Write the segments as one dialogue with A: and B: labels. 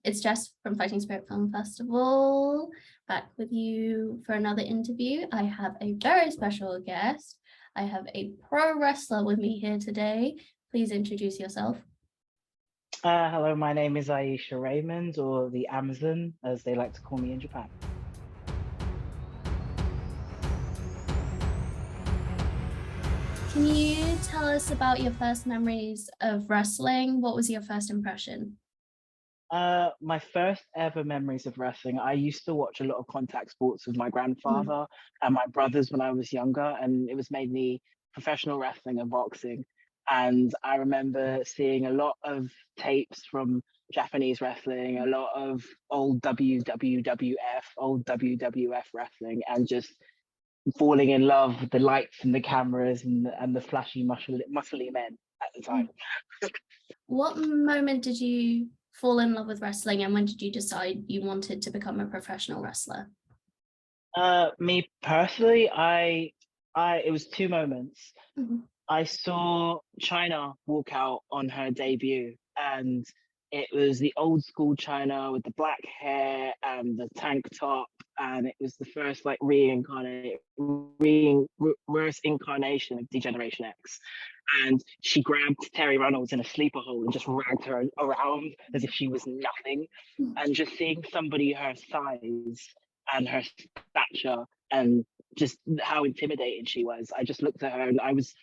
A: It's Jess from Fighting Spirit Film Festival, back with you for another interview. I have a very special guest. I have a pro wrestler with me here today. Please introduce yourself.
B: Hello, my name is Ayesha Raymond, or the Amazon, as they like to call me in Japan.
A: Can you tell us about your first memories of wrestling? What was your first impression?
B: My first ever memories of wrestling, I used to watch a lot of contact sports with my grandfather and my brothers when I was younger, and it was mainly professional wrestling and boxing. And I remember seeing a lot of tapes from Japanese wrestling, a lot of old old WWF wrestling, and just falling in love with the lights and the cameras and the flashy, muscly men at the time.
A: What moment did you fall in love with wrestling, and when did you decide you wanted to become a professional wrestler?
B: Me personally, it was two moments. I saw China walk out on her debut, and it was the old school China with the black hair and the tank top, and it was the first like reverse incarnation of Degeneration X. And she grabbed Terry Reynolds in a sleeper hold and just dragged her around as if she was nothing. And just seeing somebody her size and her stature and just how intimidating she was, I just looked at her, and I was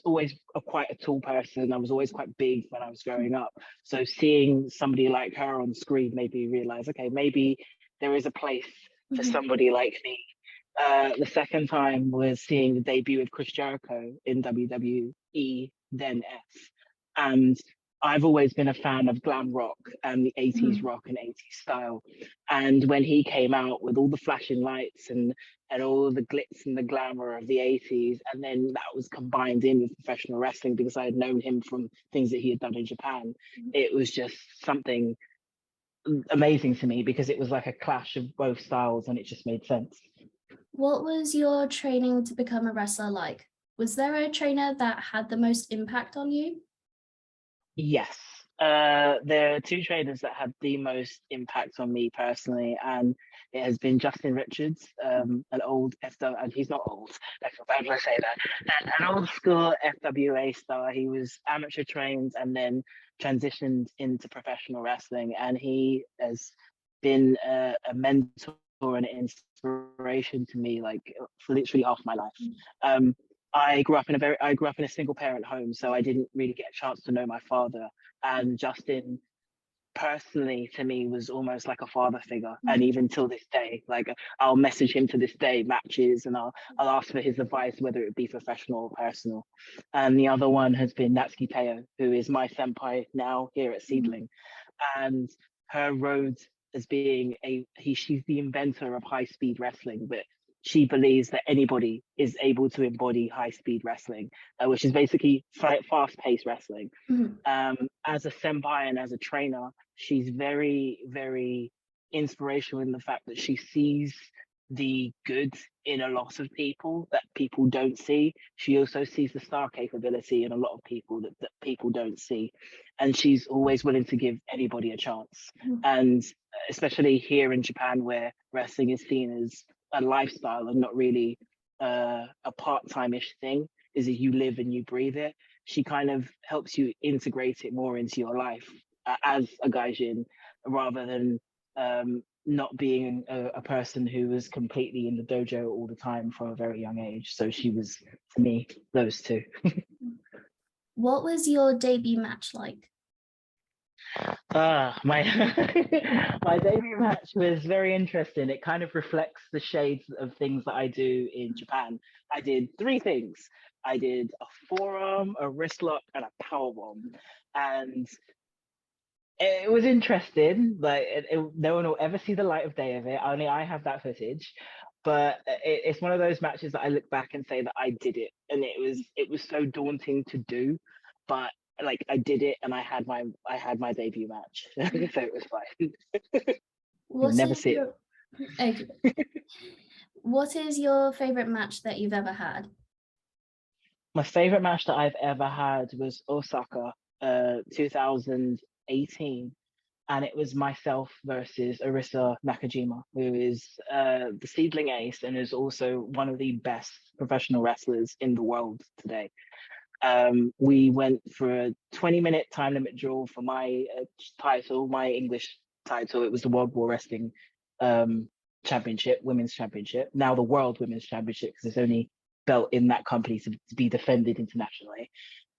B: always quite a tall person. I was always quite big when I was growing up. So seeing somebody like her on screen made me realize, okay, maybe there is a place for somebody like me. The second time was seeing the debut of Chris Jericho in WWE, then S. And I've always been a fan of glam rock and the 80s rock and 80s style. And when he came out with all the flashing lights and all the glitz and the glamour of the 80s, and then that was combined in with professional wrestling because I had known him from things that he had done in Japan, it was just something amazing to me because it was like a clash of both styles and it just made sense.
A: What was your training to become a wrestler like? Was there a trainer that had the most impact on you?
B: Yes. There are two trainers that had the most impact on me personally, and it has been Justin Richards, an old FW, and he's not old, I'm going to say that, an old school FWA star. He was amateur trained and then transitioned into professional wrestling, and he has been a mentor and an inspiration to me, like for literally half my life. I grew up in a single parent home, so I didn't really get a chance to know my father. And Justin, personally, to me, was almost like a father figure. And even till this day, like I'll message him to this day, matches, and I'll ask for his advice, whether it be professional or personal. And the other one has been Natsuki Teo, who is my senpai now here at Seedling. And her road as being she's the inventor of high speed wrestling, but she believes that anybody is able to embody high-speed wrestling, which is basically fast-paced wrestling. As a senpai and as a trainer, she's very, very inspirational in the fact that she sees the good in a lot of people that people don't see. She also sees the star capability in a lot of people that people don't see. And she's always willing to give anybody a chance. And especially here in Japan, where wrestling is seen as a lifestyle and not really a part-time-ish thing, is that you live and you breathe it. She kind of helps you integrate it more into your life as a gaijin, rather than not being a person who was completely in the dojo all the time from a very young age. So she was, to me, those two.
A: What was your debut match like?
B: My my debut match was very interesting. It kind of reflects the shades of things that I do in Japan. I did three things. I did a forearm, a wrist lock, and a power bomb. And it was interesting. Like no one will ever see the light of day of it. Only I have that footage. But it's one of those matches that I look back and say that I did it, and it was so daunting to do, but like I did it, and I had my debut match, so it was fine. You'll never see it.
A: Okay. What is your favorite match that you've ever had?
B: My favorite match that I've ever had was Osaka, 2018, and it was myself versus Arisa Nakajima, who is the seedling ace and is also one of the best professional wrestlers in the world today. We went for a 20-minute time limit draw for my title, my English title. It was the World War Wrestling Championship, Women's Championship. Now the World Women's Championship, because there's only belt in that company to be defended internationally.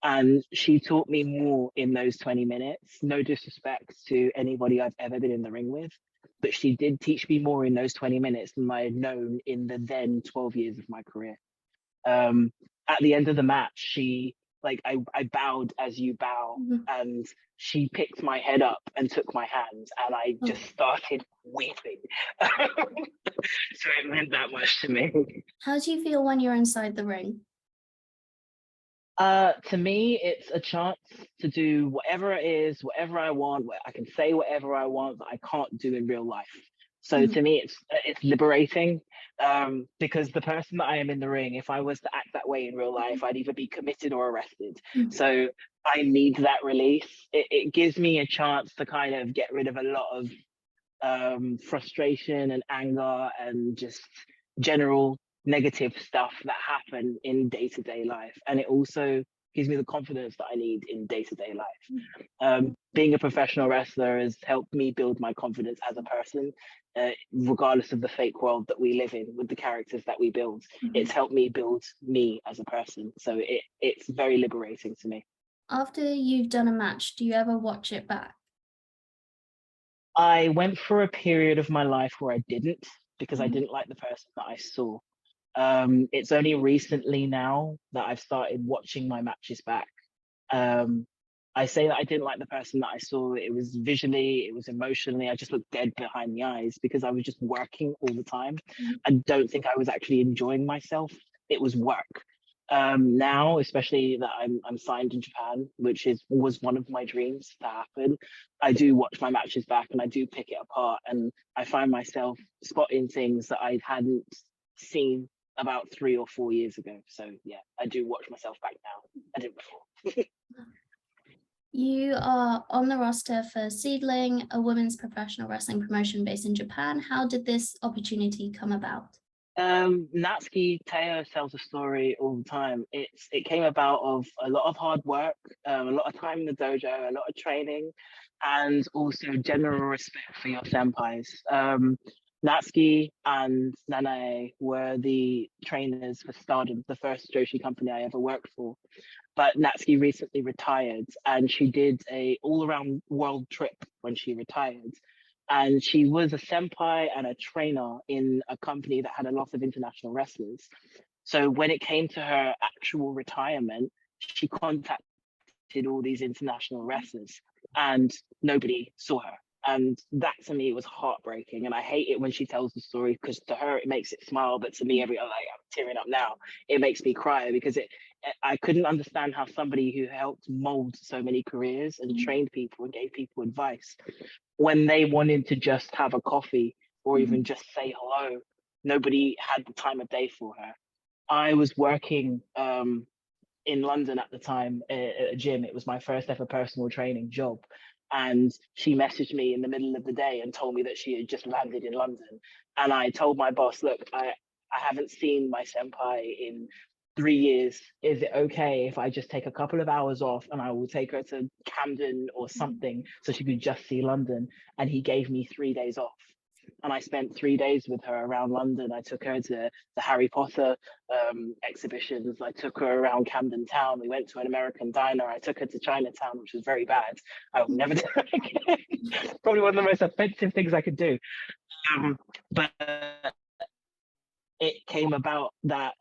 B: And she taught me more in those 20 minutes. No disrespect to anybody I've ever been in the ring with, but she did teach me more in those 20 minutes than I had known in the then 12 years of my career. At the end of the match, she I bowed as you bow, and she picked my head up and took my hand, and I just started weeping. So it meant that much to me.
A: How do you feel when you're inside the ring?
B: To me, it's a chance to do whatever it is, whatever I want. I can say whatever I want that I can't do in real life. So to me, it's liberating, because the person that I am in the ring, if I was to act that way in real life, I'd either be committed or arrested. So I need that release. It gives me a chance to kind of get rid of a lot of frustration and anger and just general negative stuff that happen in day-to-day life, and it also gives me the confidence that I need in day-to-day life. Being a professional wrestler has helped me build my confidence as a person, regardless of the fake world that we live in with the characters that we build. It's helped me build me as a person, so it's very liberating to me.
A: After you've done a match, do you ever watch it back?
B: I went for a period of my life where I didn't, because I didn't like the person that I saw. It's only recently now that I've started watching my matches back. I say that I didn't like the person that I saw. It was visually, it was emotionally. I just looked dead behind the eyes because I was just working all the time. I don't think I was actually enjoying myself. It was work. Now, especially that I'm signed in Japan, which was one of my dreams to happen, I do watch my matches back and I do pick it apart, and I find myself spotting things that I hadn't seen about 3 or 4 years ago. So yeah, I do watch myself back now. I didn't before.
A: You are on the roster for Seedling, a women's professional wrestling promotion based in Japan. How did this opportunity come about?
B: Natsuki Teo tells a story all the time. It came about of a lot of hard work, a lot of time in the dojo, a lot of training, and also general respect for your senpais. Natsuki and Nanae were the trainers for Stardom, the first Joshi company I ever worked for. But Natsuki recently retired, and she did a all-around world trip when she retired. And she was a senpai and a trainer in a company that had a lot of international wrestlers. So when it came to her actual retirement, she contacted all these international wrestlers and nobody saw her. And that to me was heartbreaking. And I hate it when she tells the story, because to her it makes it smile, but to me, I'm tearing up now. It makes me cry, because I couldn't understand how somebody who helped mold so many careers and trained people and gave people advice, when they wanted to just have a coffee or even just say hello, nobody had the time of day for her. I was working in London at the time at a gym. It was my first ever personal training job. And she messaged me in the middle of the day and told me that she had just landed in London. And I told my boss, look, I haven't seen my senpai in 3 years. Is it okay if I just take a couple of hours off and I will take her to Camden or something so she could just see London? And he gave me 3 days off. And I spent 3 days with her around London. I took her to the Harry Potter exhibitions. I took her around Camden Town. We went to an American diner. I took her to Chinatown, which was very bad. I will never do it again. Probably one of the most offensive things I could do. But it came about that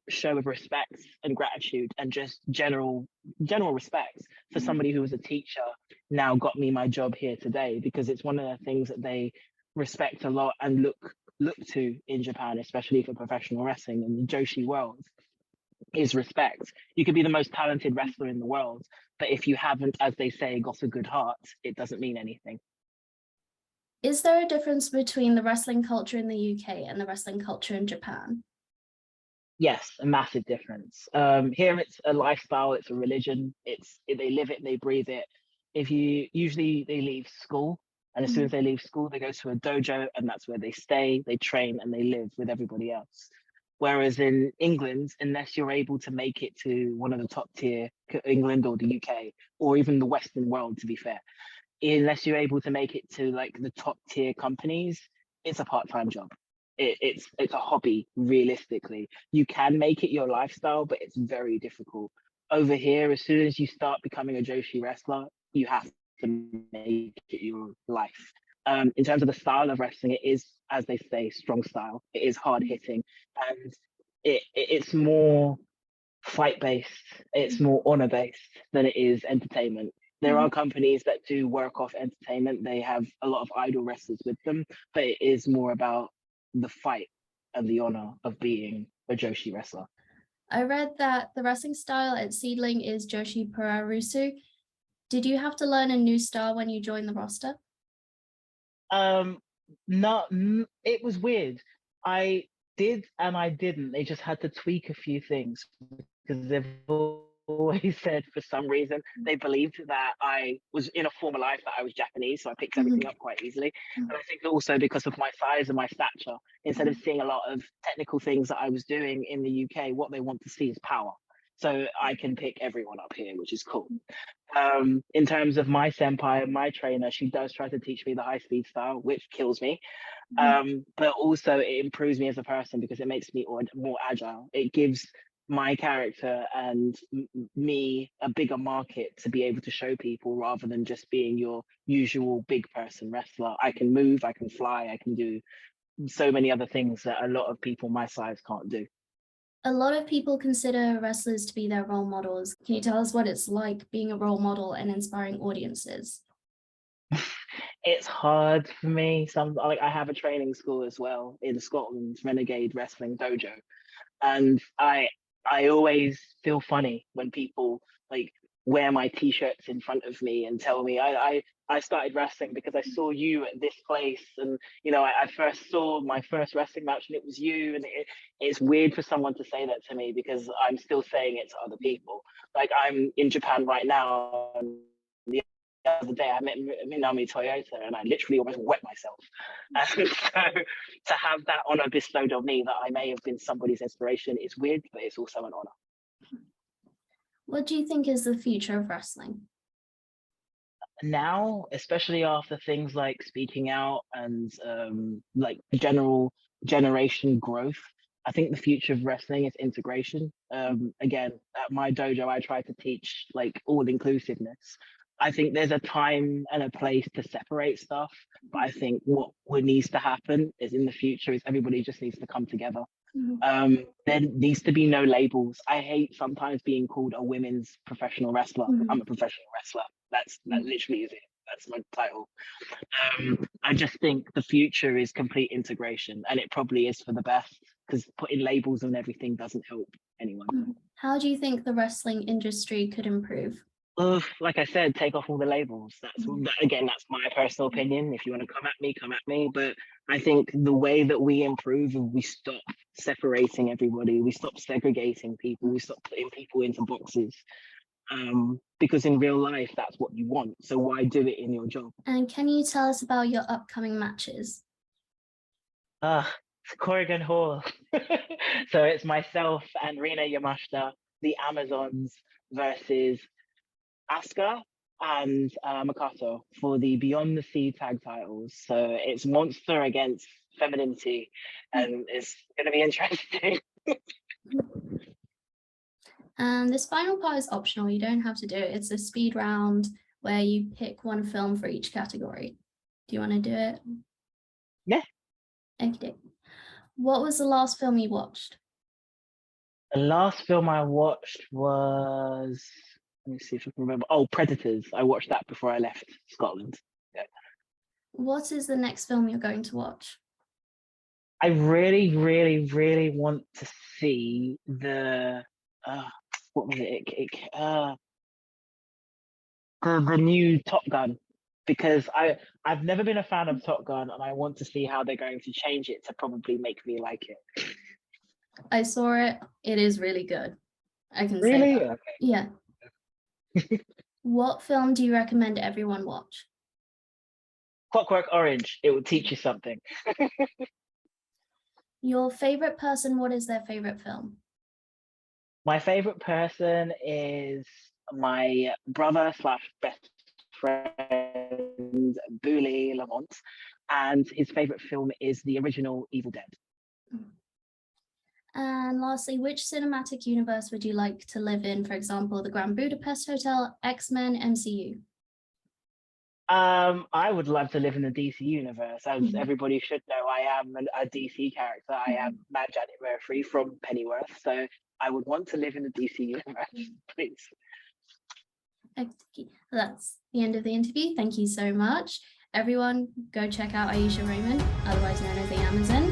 B: show of respect and gratitude and just general respect for somebody who was a teacher now got me my job here today, because it's one of the things that they respect a lot and look to in Japan, especially for professional wrestling and the Joshi world, is respect. You could be the most talented wrestler in the world, but if you haven't, as they say, got a good heart, it doesn't mean anything.
A: Is there a difference between the wrestling culture in the UK and the wrestling culture in Japan?
B: Yes, a massive difference. Here it's a lifestyle, it's a religion, they live it, they breathe it. if you usually they leave school, and as soon as they leave school, they go to a dojo, and that's where they stay, they train, and they live with everybody else. Whereas in England, unless you're able to make it to one of the top tier, England or the UK, or even the Western world, to be fair, unless you're able to make it to like the top tier companies, it's a part-time job. It's a hobby. Realistically, you can make it your lifestyle, but it's very difficult. Over here, as soon as you start becoming a Joshi wrestler, you have to make it your life. In terms of the style of wrestling, it is, as they say, strong style. It is hard hitting, and it's more fight based. It's more honor based than it is entertainment. There are companies that do work off entertainment. They have a lot of idol wrestlers with them, but it is more about the fight and the honor of being a Joshi wrestler.
A: I read that the wrestling style at Seedling is Joshi Pararusu. Did you have to learn a new style when you joined the roster?
B: It was weird. I did and I didn't. They just had to tweak a few things because they've always said for some reason they believed that I was in a former life that I was Japanese, so I picked everything up quite easily. And I think also because of my size and my stature, instead of seeing a lot of technical things that I was doing in the UK, what they want to see is power. So I can pick everyone up here, which is cool. In terms of my senpai, my trainer, she does try to teach me the high speed style, which kills me. But also it improves me as a person because it makes me more agile. It gives my character and me a bigger market to be able to show people rather than just being your usual big person wrestler. I can move, I can fly, I can do so many other things that a lot of people my size can't do.
A: A lot of people consider wrestlers to be their role models. Can you tell us what it's like being a role model and inspiring audiences?
B: It's hard for me. I have a training school as well in Scotland, Renegade Wrestling Dojo, and I always feel funny when people like wear my t-shirts in front of me and tell me I started wrestling because I saw you at this place, and I first saw my first wrestling match and it was you, and it's weird for someone to say that to me because I'm still saying it to other people. Like I'm in Japan right now, and the other day I met Minami Toyota and I literally almost wet myself. And so to have that honor bestowed on me that I may have been somebody's inspiration is weird, but it's also an honor.
A: What do you think is the future of wrestling?
B: Now, especially after things like speaking out and like general generation growth, I think the future of wrestling is integration. Again, at my dojo, I try to teach like all inclusiveness. I think there's a time and a place to separate stuff, but I think what needs to happen is in the future is everybody just needs to come together. There needs to be no labels. I hate sometimes being called a women's professional wrestler. I'm a professional wrestler. That literally is it. That's my title. I just think the future is complete integration, and it probably is for the best because putting labels on everything doesn't help anyone.
A: How do you think the wrestling industry could improve?
B: Like I said, take off all the labels. That's my personal opinion. If you want to come at me. But I think the way that we improve, we stop separating everybody, we stop segregating people, we stop putting people into boxes. Because in real life, that's what you want. So why do it in your job?
A: And can you tell us about your upcoming matches?
B: Corrigan Hall. So it's myself and Rina Yamashita, the Amazons, versus Asuka and Makato for the Beyond the Sea tag titles. So it's Monster against Femininity, and it's going to be interesting.
A: And this final part is optional. You don't have to do it. It's a speed round where you pick one film for each category. Do you want to do it?
B: Yeah.
A: Okay. What was the last film you watched?
B: The last film I watched was, let me see if I can remember. Oh, Predators. I watched that before I left Scotland. Yeah.
A: What is the next film you're going to watch?
B: I really, really, really want to see the what was it? The new Top Gun, because I've never been a fan of Top Gun, and I want to see how they're going to change it to probably make me like it.
A: I saw it. It is really good. I can
B: really?
A: say that.
B: Okay.
A: Yeah. What film do you recommend everyone watch?
B: Clockwork Orange. It will teach you something.
A: Your favorite person, what is their favorite film?
B: My favorite person is my brother slash best friend, Booley Lamont, and his favorite film is the original Evil Dead.
A: And lastly, which cinematic universe would you like to live in? For example, the Grand Budapest Hotel, X-Men, MCU.
B: I would love to live in the DC universe. As everybody should know, I am a DC character. I am Mad Janet Murphy from Pennyworth, so I would want to live in the DC universe, please.
A: Okay. That's the end of the interview. Thank you so much. Everyone, go check out Ayesha Raymond, otherwise known as the Amazon.